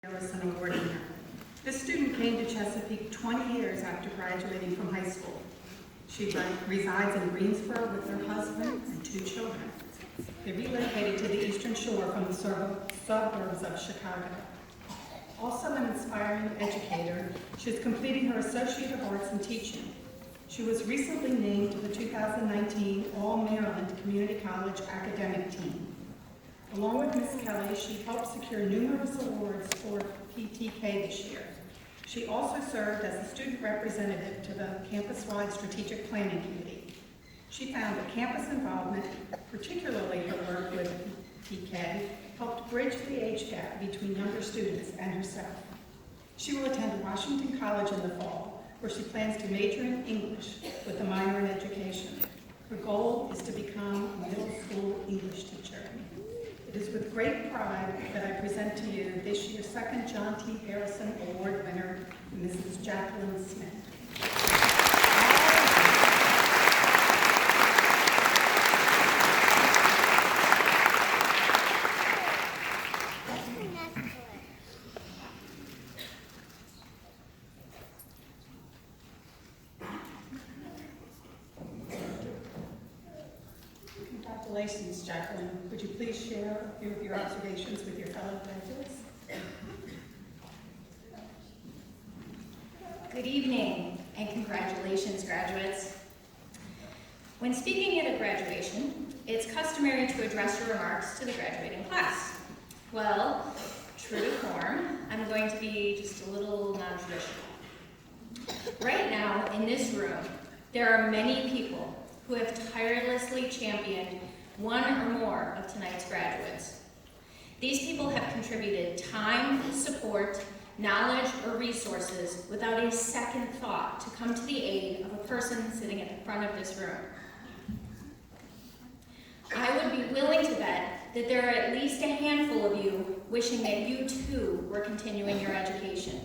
Harrison Award winner. This student came to Chesapeake 20 years after graduating from high school. She resides in Greensboro with her husband and 2 children. They relocated to the Eastern Shore from the suburbs of Chicago. Also an inspiring educator, she is completing her Associate of Arts in Teaching. She was recently named to the 2019 All-Maryland Community College Academic Team. Along with Ms. Kelly, she helped secure numerous awards for PTK this year. She also served as a student representative to the campus-wide strategic planning committee. She found that campus involvement, particularly her work with PTK, helped bridge the age gap between younger students and herself. She will attend Washington College in the fall, where she plans to major in English with a minor in education. Her goal is to become a middle school English teacher. It is with great pride that I present to you this year's second John T. Harrison Award winner, Mrs. Jacqueline Smith. Congratulations, Jacqueline. Would you please share a few of your observations with your fellow graduates? Good evening, and congratulations, graduates. When speaking at a graduation, it's customary to address your remarks to the graduating class. Well, true to form, I'm going to be just a little non-traditional. Right now, in this room, there are many people who have tirelessly championed one or more of tonight's graduates. These people have contributed time, support, knowledge, or resources without a second thought to come to the aid of a person sitting at the front of this room. I would be willing to bet that there are at least a handful of you wishing that you too were continuing your education.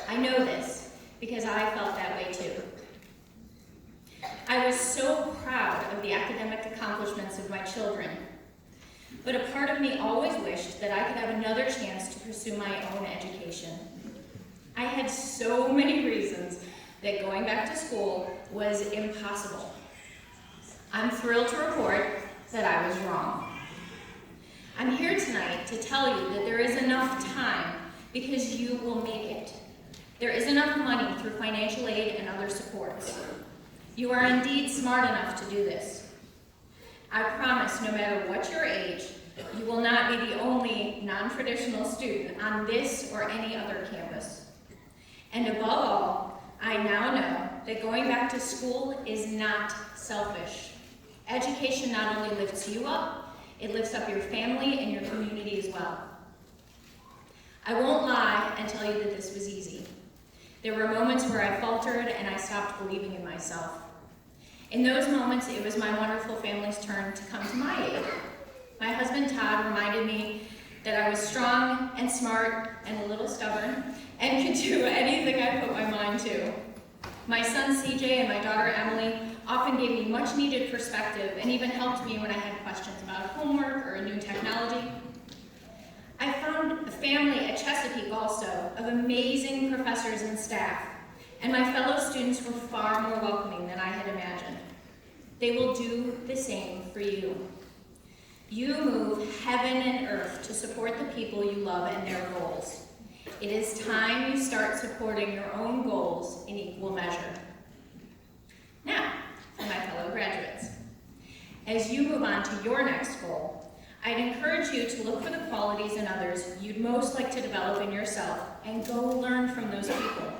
I know this because I felt that way too. I was so proud of the academic accomplishments of my children, but a part of me always wished that I could have another chance to pursue my own education. I had so many reasons that going back to school was impossible. I'm thrilled to report that I was wrong. I'm here tonight to tell you that there is enough time because you will make it. There is enough money through financial aid and other supports. You are indeed smart enough to do this. I promise, no matter what your age, you will not be the only non-traditional student on this or any other campus. And above all, I now know that going back to school is not selfish. Education not only lifts you up, it lifts up your family and your community as well. I won't lie and tell you that this was easy. There were moments where I faltered and I stopped believing in myself. In those moments, it was my wonderful family's turn to come to my aid. My husband, Todd, reminded me that I was strong and smart and a little stubborn and could do anything I put my mind to. My son, CJ, and my daughter, Emily, often gave me much needed perspective and even helped me when I had questions about homework or a new technology. I found a family at Chesapeake also of amazing professors and staff, and my fellow students were far more welcoming than I had imagined. They will do the same for you. You move heaven and earth to support the people you love and their goals. It is time you start supporting your own goals in equal measure. Now, for my fellow graduates. As you move on to your next goal, I'd encourage you to look for the qualities in others you'd most like to develop in yourself and go learn from those people.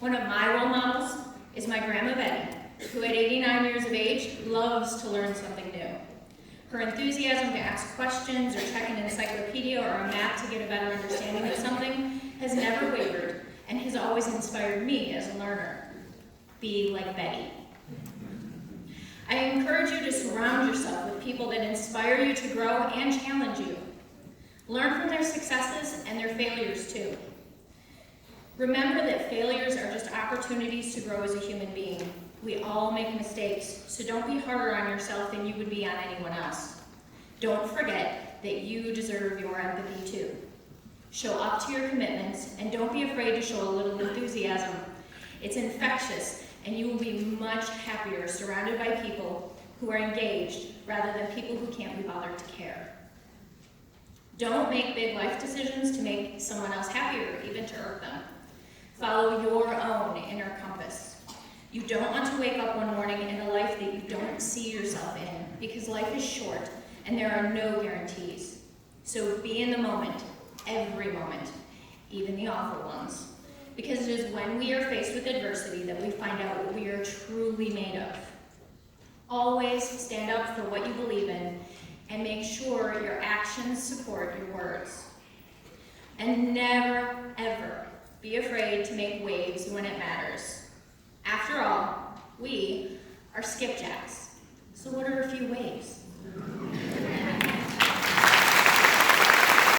One of my role models is my grandma Betty, who at 89 years of age loves to learn something new. Her enthusiasm to ask questions or check an encyclopedia or a map to get a better understanding of something has never wavered and has always inspired me as a learner. Be like Betty. I encourage you to surround yourself with people that inspire you to grow and challenge you. Learn from their successes and their failures too. Remember that failures are just opportunities to grow as a human being. We all make mistakes, so don't be harder on yourself than you would be on anyone else. Don't forget that you deserve your empathy too. Show up to your commitments, and don't be afraid to show a little enthusiasm. It's infectious, and you will be much happier surrounded by people who are engaged rather than people who can't be bothered to care. Don't make big life decisions to make someone else happier, even to irk them. Follow your own inner compass. You don't want to wake up one morning in a life that you don't see yourself in, because life is short and there are no guarantees. So be in the moment, every moment, even the awful ones. Because it is when we are faced with adversity that we find out what we are truly made of. Always stand up for what you believe in and make sure your actions support your words. And never, ever be afraid to make waves when it matters. After all, we are skipjacks. So what are a few waves?